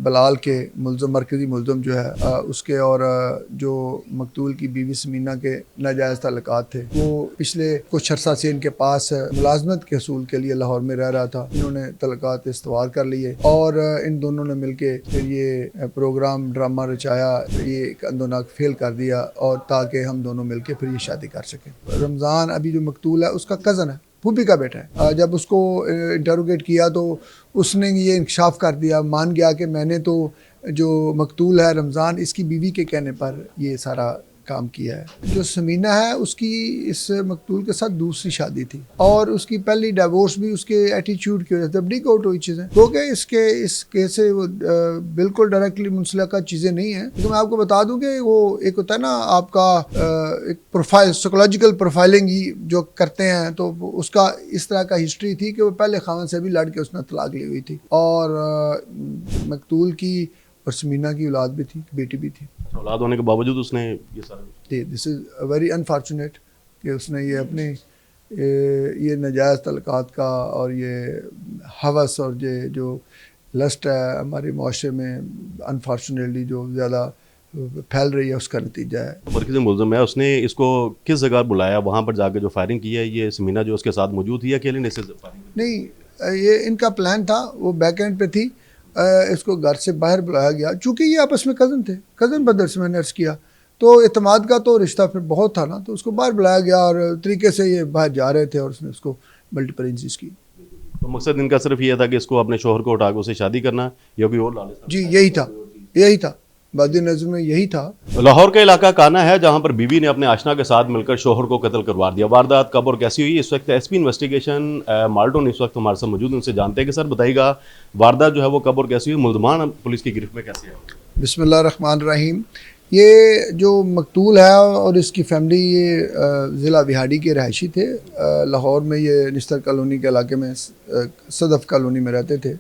बलाल के मुल्ज़म मरकज़ी मुल्ज़म जो है उसके और जो मकतूल की बीवी समीना के नाजायज़ ताल्लुकात थे, वो पिछले कुछ अरसा से इनके पास मुलाजमत के हसूल के लिए लाहौर में रह रहा था। इन्होंने ताल्लुकात इस्तवार कर लिए और इन दोनों ने मिल के फिर ये प्रोग्राम ड्रामा रचाया, ये कंदोनाक फेल कर दिया और ताकि हम दोनों मिल के फिर ये शादी कर सकें। रमज़ान अभी जो मकतूल है उसका कज़न है, फूफी का बेटा है। जब उसको इंटरोगेट किया तो उसने ये इंकशाफ कर दिया, मान गया कि मैंने तो जो मकतूल है रमज़ान, इसकी बीवी के कहने पर ये सारा काम किया है। जो समीना है उसकी इस मकतूल के साथ दूसरी शादी थी और उसकी पहली डिवोर्स भी उसके एटीट्यूड की वजह से ब्रेक आउट हुई चीज़ें, क्योंकि इस केस से वो बिल्कुल डायरेक्टली मुंसलिका चीज़ें नहीं हैं। तो मैं आपको बता दूं कि वो एक होता है ना आपका एक प्रोफाइल, साइकोलॉजिकल प्रोफाइलिंग ही जो करते हैं, तो उसका इस तरह का हिस्ट्री थी कि वो पहले खावन से भी लड़ के उसने तलाक ली हुई थी और मकतूल की और समीना की औलाद भी थी, बेटी भी थी। औलाद होने के बावजूद उसने ये सारा, दिस इज़ वेरी अनफॉर्चुनेट कि उसने ये अपने ये नाजायज़ तल्लुकात का और ये हवस और ये जो लस्ट है हमारे माशरे में अनफॉर्चुनेटली जो ज़्यादा फैल रही है, उसका नतीजा है। मरकज़ी मुल्ज़म है, उसने इसको किस जगह बुलाया, वहाँ पर जाकर जो फायरिंग की है, ये समीना जो उसके साथ मौजूद थी या अकेले ने इससे फायरिंग? नहीं, ये इनका प्लान था, वो बैक एंड पे थी। इसको घर से बाहर बुलाया गया, चूँकि ये आपस में कज़न थे, कज़न ब्रदर से मैंने अर्ज़ किया, तो एतमाद का तो रिश्ता फिर बहुत था ना, तो उसको बाहर बुलाया गया और तरीके से ये बाहर जा रहे थे और उसने उसको मल्टीपल इंजरीज की। तो मकसद इनका सिर्फ ये था कि इसको अपने शोहर को उठा के उसे शादी करना या कोई और लालच था? जी यही था बादी नज़र में यही था। लाहौर का इलाका काना है जहां पर बीवी ने अपने आशना के साथ मिलकर शोहर को कत्ल करवा दिया। वारदात कब और कैसी हुई, इस वक्त एसपी इन्वेस्टिगेशन माल्टोन इस वक्त हमारे साथ मौजूद, उनसे जानते हैं कि सर बताइएगा वारदात जो है वो कब और कैसी हुई, मुल्ज़मान पुलिस की गिरफ्त में कैसे है? बिस्मिल्लाह रहमान रहीम। ये जो मकतूल है और इसकी फैमिली ये ज़िला विहाड़ी के रहायशी थे। लाहौर में ये निस्तर कॉलोनी के इलाके में सदफ़ कॉलोनी में रहते थे।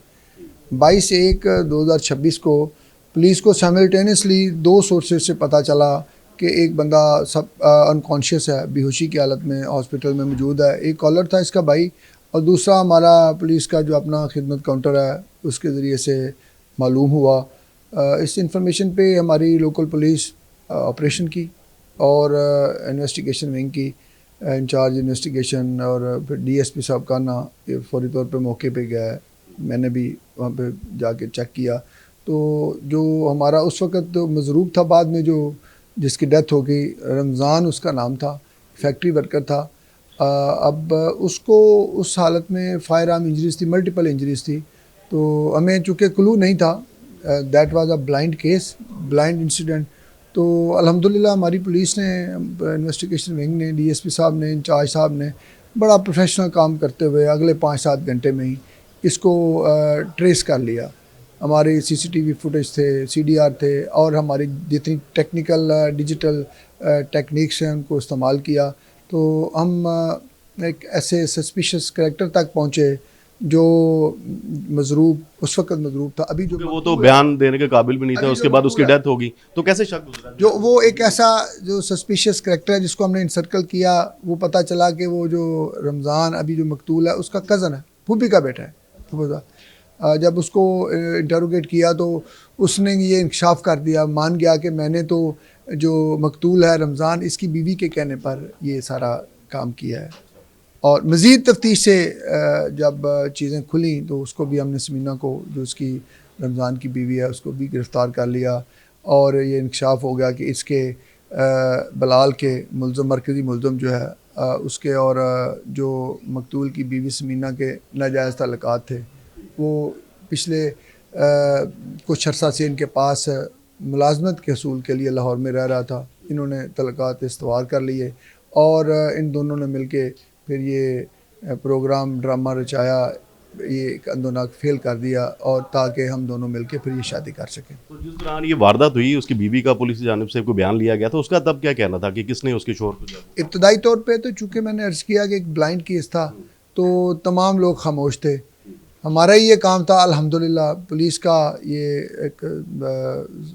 22/1/2026 को पुलिस को साइमल्टेनियसली 2 सोर्सेज से पता चला कि एक बंदा सब अनकॉन्शियस है, बेहोशी की हालत में हॉस्पिटल में मौजूद है। एक कॉलर था इसका भाई और दूसरा हमारा पुलिस का जो अपना खिदमत काउंटर है उसके ज़रिए से मालूम हुआ। इस इंफॉर्मेशन पे हमारी लोकल पुलिस ऑपरेशन की और इन्वेस्टिगेशन विंग की इंचार्ज इन्वेस्टिगेशन और फिर डीएसपी साहब का ना ये फौरी तौर पे मौके पे गया है। मैंने भी वहाँ पे जाके चेक किया, तो जो हमारा उस वक़्त जो मज़रूब था, बाद में जो जिसकी डेथ हो गई, रमज़ान उसका नाम था, फैक्ट्री वर्कर था। अब उसको उस हालत में फायर आर्म इंजरीज़ थी, मल्टीपल इंजरीज़ थी, तो हमें चूँकि क्लू नहीं था, that was a blind case, blind incident. तो अल्हम्दुलिल्लाह हमारी पुलिस ने, इन्वेस्टिगेशन विंग ने, डीएसपी साहब ने, इंचार्ज साहब ने बड़ा प्रोफेशनल काम करते हुए अगले 5-7 घंटे में ही इसको ट्रेस कर लिया। हमारे सीसीटीवी फुटेज थे, सीडीआर थे और हमारी जितनी टेक्निकल डिजिटल टेक्निक्स हैं उनको इस्तेमाल किया, तो हम एक ऐसे सस्पिशियस कैरेक्टर तक पहुँचे जो मजरूब उस वक्त मजरूब था। अभी जो वो तो बयान देने के काबिल भी नहीं था, उसके बाद उसकी डेथ होगी, तो कैसे शक गुजरा? जो वो एक ऐसा जो सस्पिशियस कैरेक्टर है जिसको हमने इंसर्कल किया, वो पता चला कि वो जो रमज़ान अभी जो मकतूल है उसका कज़न है, फूफी का बेटा है, फूफा। जब उसको इंटरोगेट किया तो उसने ये इंकशाफ कर दिया, मान गया कि मैंने तो जो मकतूल है रमज़ान, इसकी बीवी के कहने पर ये सारा काम किया है। और मज़ीद तफ्तीश से जब चीज़ें खुली तो उसको भी हमने समीना को, जो उसकी रमज़ान की बीवी है, उसको भी गिरफ़्तार कर लिया और ये इंकशाफ हो गया कि इसके बलाल के मुल्ज़म मरकज़ी मुल्ज़म जो है उसके और जो मकतूल की बीवी समीना के नाजायज़ ताल्लुकात थे, वो पिछले कुछ अरसा से इनके पास मुलाजमत के हसूल के लिए लाहौर में रह रहा था। इन्होंने ताल्लुकात इस्तवार कर लिए और इन दोनों ने मिल के फिर ये प्रोग्राम ड्रामा रचाया, ये कंदोनाक फेल कर दिया और ताकि हम दोनों मिलके फिर ये शादी कर सकें। तो जिस दौरान ये वारदात हुई उसकी बीवी का पुलिस की जानिब से कोई बयान लिया गया, तो उसका तब क्या कहना था कि किसने उसके शोहर को? इब्तदाई तौर पे तो चूँकि मैंने अर्ज़ किया कि एक ब्लाइंड केस था तो तमाम लोग खामोश थे। हमारा ही ये काम था, अल्हम्दुलिल्लाह पुलिस का ये एक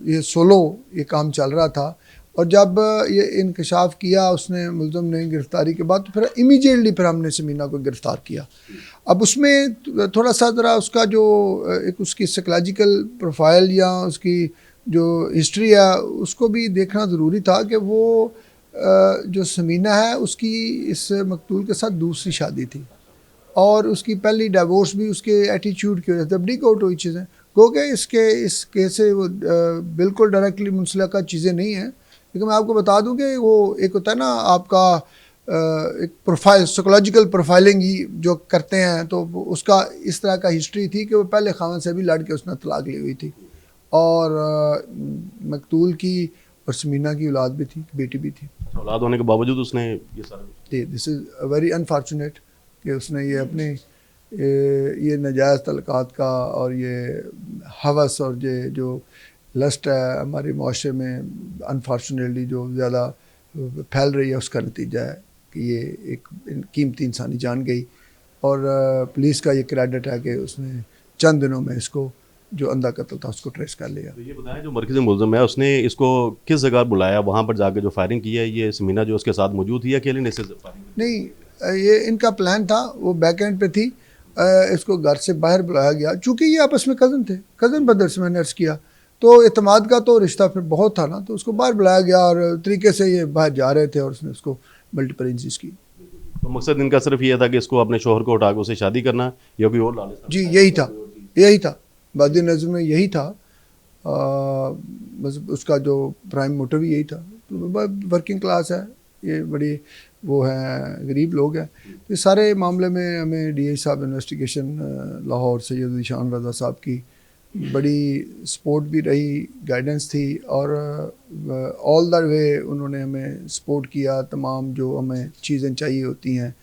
ये सोलो ये काम चल रहा था और जब ये इंकशाफ किया उसने मुलज़म ने गिरफ़्तारी के बाद, तो फिर इमीडिएटली फिर हमने समीना को गिरफ़्तार किया। अब उसमें थोड़ा सा ज़रा उसका जो एक उसकी साइकोलॉजिकल प्रोफाइल या उसकी जो हिस्ट्री है उसको भी देखना ज़रूरी था कि वो जो समीना है उसकी इस मकतूल के साथ दूसरी शादी थी और उसकी पहली डिवोर्स भी उसके एटीट्यूड की वजह से ब्रेक आउट हुई चीज़ें। गो के इस केस से वो बिल्कुल डायरेक्टली मुंसलिका चीज़ें नहीं हैं, लेकिन मैं आपको बता दूं कि वो एक होता है ना आपका एक प्रोफाइल, साइकोलॉजिकल प्रोफाइलिंग ही जो करते हैं, तो उसका इस तरह का हिस्ट्री थी कि वो पहले खावन से भी लड़ के उसने तलाक ली हुई थी और मकतूल की और समीना की औलाद भी थी, बेटी भी थी। औलाद होने के बावजूद उसने ये सारा दिस इज़ वेरी अनफॉर्चुनेट कि उसने ये अपने ये नाजायज़ तलक़ात का और ये हवस और ये जो लस्ट है हमारे माशरे में अनफॉर्चुनेटली जो ज़्यादा फैल रही है, उसका नतीजा है कि ये एक कीमती इंसानी जान गई। और पुलिस का ये क्रेडिट है कि उसने चंद दिनों में इसको जो अंधा कत्ल था उसको ट्रेस कर लिया। तो ये बताएं जो मरकज़ी मुलज़म है उसने इसको किस जगह बुलाया, वहाँ पर जाके जो फायरिंग की है, ये समीना जो उसके साथ मौजूद थी या अकेले ने इसे फायरिंग की? नहीं, ये इनका प्लान था, वो बैक एंड पे थी। इसको घर से बाहर बुलाया गया, चूँकि ये आपस में कज़न थे, कज़न ब्रदर्स में नर्स किया, तो एतमाद का तो रिश्ता फिर बहुत था ना, तो उसको बाहर बुलाया गया और तरीके से ये बाहर जा रहे थे और उसने उसको मल्टीपल इंजरीज की। तो मकसद इनका सिर्फ ये था कि इसको अपने शोहर को उठा के उसे शादी करना या कोई और लालच था? जी यही था बादी नज़र में यही था। बस उसका जो प्राइम मोटिव यही था। वर्किंग क्लास है ये, बड़ी वो है, गरीब लोग हैं। तो इस सारे मामले में हमें DI साहब इन्वेस्टिगेशन लाहौर सैयद ज़ीशान रज़ा साहब की बड़ी सपोर्ट भी रही, गाइडेंस थी और ऑल द वे उन्होंने हमें सपोर्ट किया। तमाम जो हमें चीज़ें चाहिए होती हैं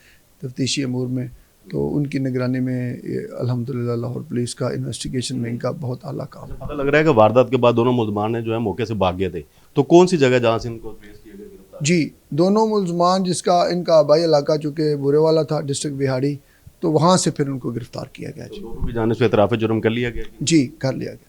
तफ्तीशी अमूर में, तो उनकी निगरानी में अल्हम्दुलिल्लाह लाहौर पुलिस का इन्वेस्टिगेशन में इनका बहुत आला काम। पता लग रहा है कि वारदात के बाद दोनों मुलजमान ने जो है मौके से भाग गए थे, तो कौन सी जगह जहाँ से इनको ट्रेस किया गया, गिरफ्तार? जी, दोनों मुलजमान जिसका इनका आबाई इलाका चूँकि बुरेवाला था, डिस्ट्रिक्ट बिहाड़ी, तो वहाँ से फिर उनको गिरफ़्तार किया गया। तो दोनों की जानिब से इतराफ़ जुर्म कर लिया गया? जी, कर लिया गया।